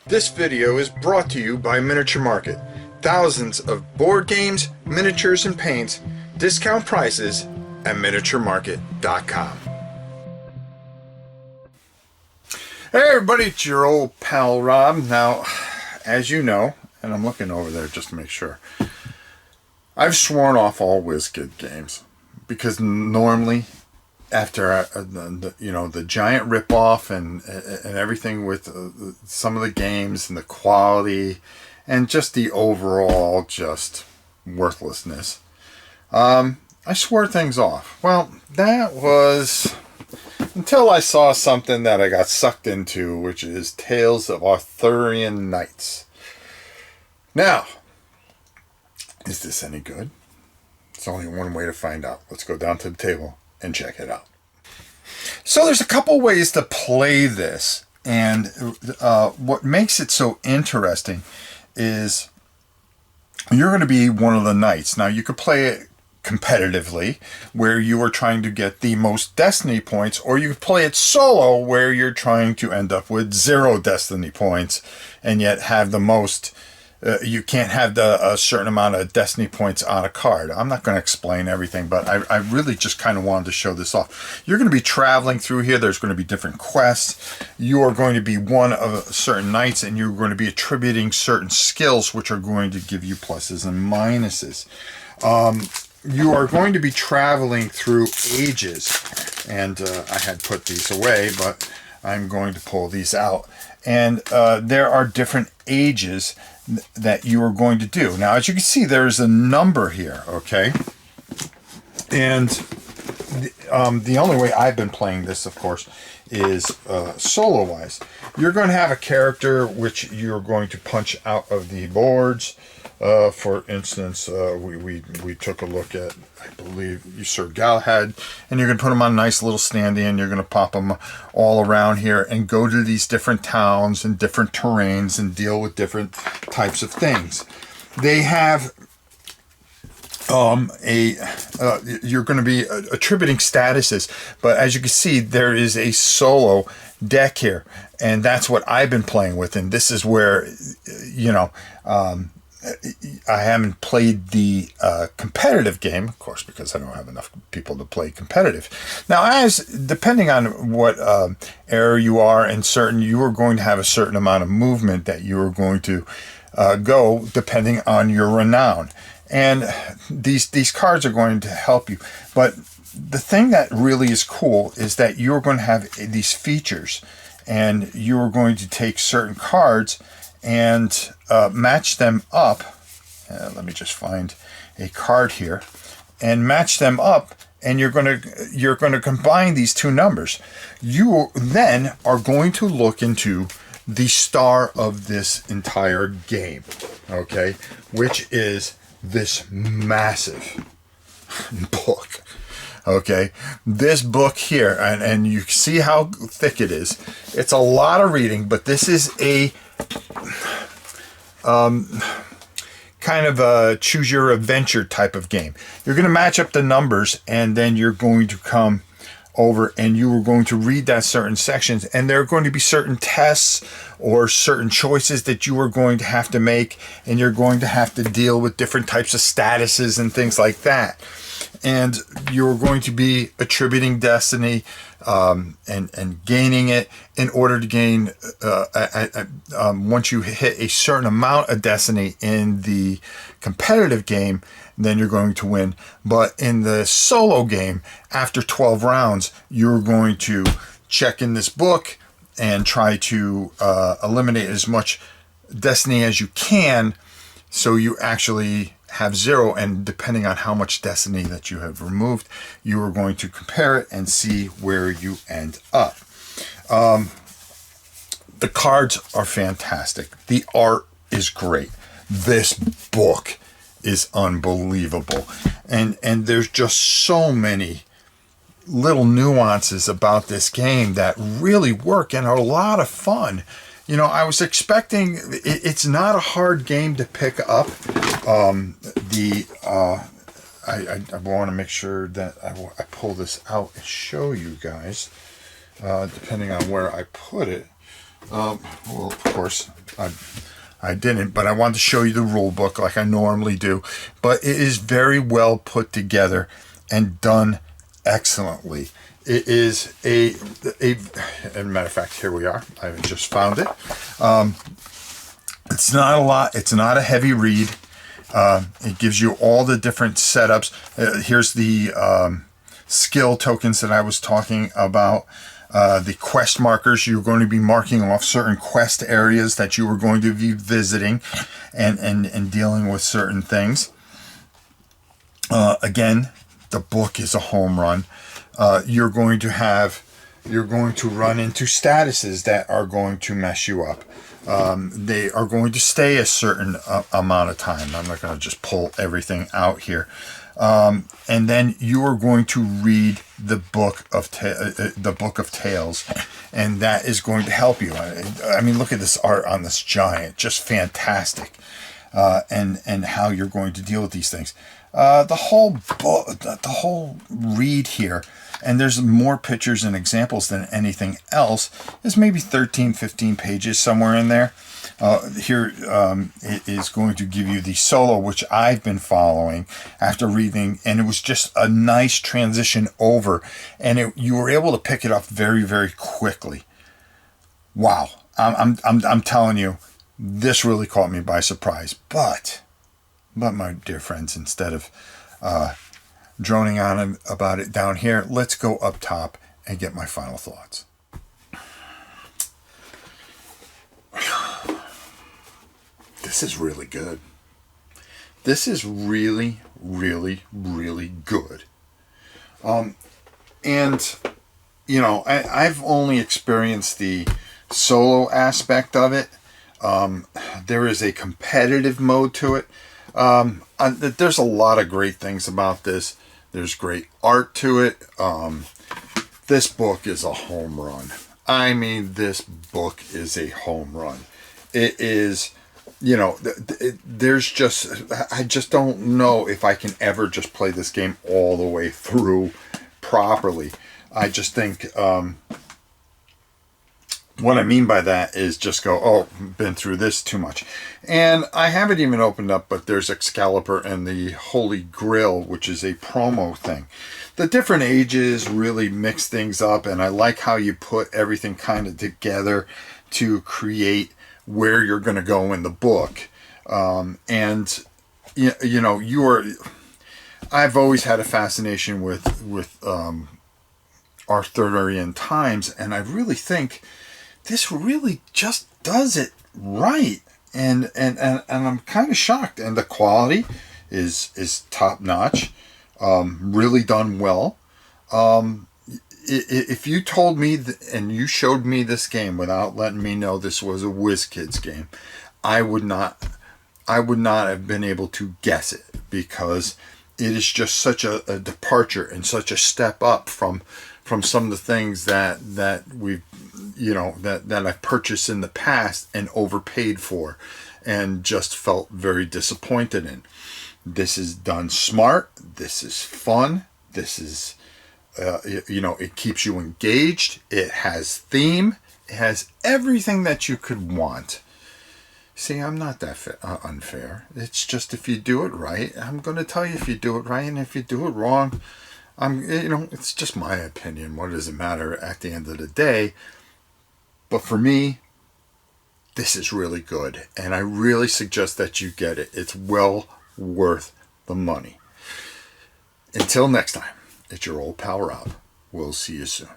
This video is brought to you by Miniature Market. Thousands of board games, miniatures, and paints, discount prices at miniaturemarket.com. Hey everybody, it's your old pal Rob. Now, as you know, and I'm looking over there just to make sure, I've sworn off all Wizkids games because normally after the giant ripoff and everything with some of the games and the quality and just the overall just worthlessness, I swore things off. Well, that was until I saw something that I got sucked into, which is Tales of Arthurian Knights. Now, is this any good? It's only one way to find out. Let's go down to the table and check it out. So there's a couple ways to play this, and what makes it so interesting is you're going to be one of the knights. Now you could play it competitively where you are trying to get the most destiny points, or you could play it solo where you're trying to end up with 0 destiny points and yet have the most. You can't have a certain amount of destiny points on a card. I'm not going to explain everything, but I really just kind of wanted to show this off. You're going to be traveling through here. There's going to be different quests. You are going to be one of certain knights, and you're going to be attributing certain skills, which are going to give you pluses and minuses. You are going to be traveling through ages, and I had put these away, but I'm going to pull these out. And there are different ages that you are going to do. Now, as you can see, there's a number here, okay? And the only way I've been playing this, of course, is solo-wise. You're going to have a character which you're going to punch out of the boards. For instance, we took a look at, I believe, Sir Galahad, and you're going to put him on a nice little standee, and you're going to pop him all around here and go to these different towns and different terrains and deal with different types of things. They have you're going to be attributing statuses, but as you can see, there is a solo deck here, and that's what I've been playing with, and this is where, I haven't played the competitive game, of course, because I don't have enough people to play competitive. Now, depending on what era you are and you are going to have a certain amount of movement that you are going to go depending on your renown. And these cards are going to help you. But the thing that really is cool is that you're going to have these features, and you're going to take certain cards and match them up. Let me just find a card here and match them up, and you're going to combine these two numbers. You then are going to look into the star of this entire game, okay, which is this massive book. Okay, this book here, and you see how thick it is. It's a lot of reading, but this is a kind of a choose your adventure type of game. You're going to match up the numbers, and then you're going to come over and you are going to read that certain sections, and there are going to be certain tests or certain choices that you are going to have to make, and you're going to have to deal with different types of statuses and things like that. And you're going to be attributing destiny and gaining it in order to gain, once you hit a certain amount of destiny in the competitive game, then you're going to win. But in the solo game, after 12 rounds, you're going to check in this book and try to eliminate as much destiny as you can, so you actually have 0, and depending on how much destiny that you have removed, you are going to compare it and see where you end up. The cards are fantastic. The art is great. This book is unbelievable. And there's just so many little nuances about this game that really work and are a lot of fun. I was expecting, it's not a hard game to pick up. I want to make sure that I pull this out and show you guys, depending on where I put it. Well, of course, I didn't, but I wanted to show you the rule book like I normally do. But it is very well put together and done excellently. It is as a matter of fact, here we are. I just found it. It's not a lot. It's not a heavy read. It gives you all the different setups. Here's the skill tokens that I was talking about. The quest markers. You're going to be marking off certain quest areas that you are going to be visiting and dealing with certain things. Again, the book is a home run. You're going to run into statuses that are going to mess you up. They are going to stay a certain amount of time. I'm not going to just pull everything out here. And then you are going to read the book of Tales, and that is going to help you. I mean, look at this art on this giant, just fantastic. And how you're going to deal with these things. The whole book, the whole read here, and there's more pictures and examples than anything else, is maybe 13, 15 pages somewhere in there. Here it is going to give you the solo, which I've been following after reading, and it was just a nice transition over, and you were able to pick it up very, very quickly. Wow, I'm telling you, this really caught me by surprise. But my dear friends, instead of droning on about it down here, let's go up top and get my final thoughts. This is really good. This is really, really, really good. And, you know, I've only experienced the solo aspect of it. There is a competitive mode to it. There's a lot of great things about this. There's great art to it. This book is a home run. I mean, this book is a home run. It is, you know, I just don't know if I can ever just play this game all the way through properly. I just think, what I mean by that is just go, oh, been through this too much. And I haven't even opened up, but there's Excalibur and the Holy Grail, which is a promo thing. The different ages really mix things up, and I like how you put everything kind of together to create where you're going to go in the book. And, you know, I've always had a fascination with Arthurian times, and I really think this really just does it right, and I'm kind of shocked. And the quality is top notch, really done well. If you told me and you showed me this game without letting me know this was a Wizkids game, I would not have been able to guess it, because it is just such a departure and such a step up from some of the things that we've, you know, that I've purchased in the past and overpaid for and just felt very disappointed in. This is done smart. This is fun. This is, you know, it keeps you engaged. It has theme. It has everything that you could want. See, I'm not that unfair. It's just, if you do it right, I'm going to tell you if you do it right, and if you do it wrong, you know, it's just my opinion. What does it matter at the end of the day? But for me, this is really good, and I really suggest that you get it. It's well worth the money. Until next time, it's your old pal Rob. We'll see you soon.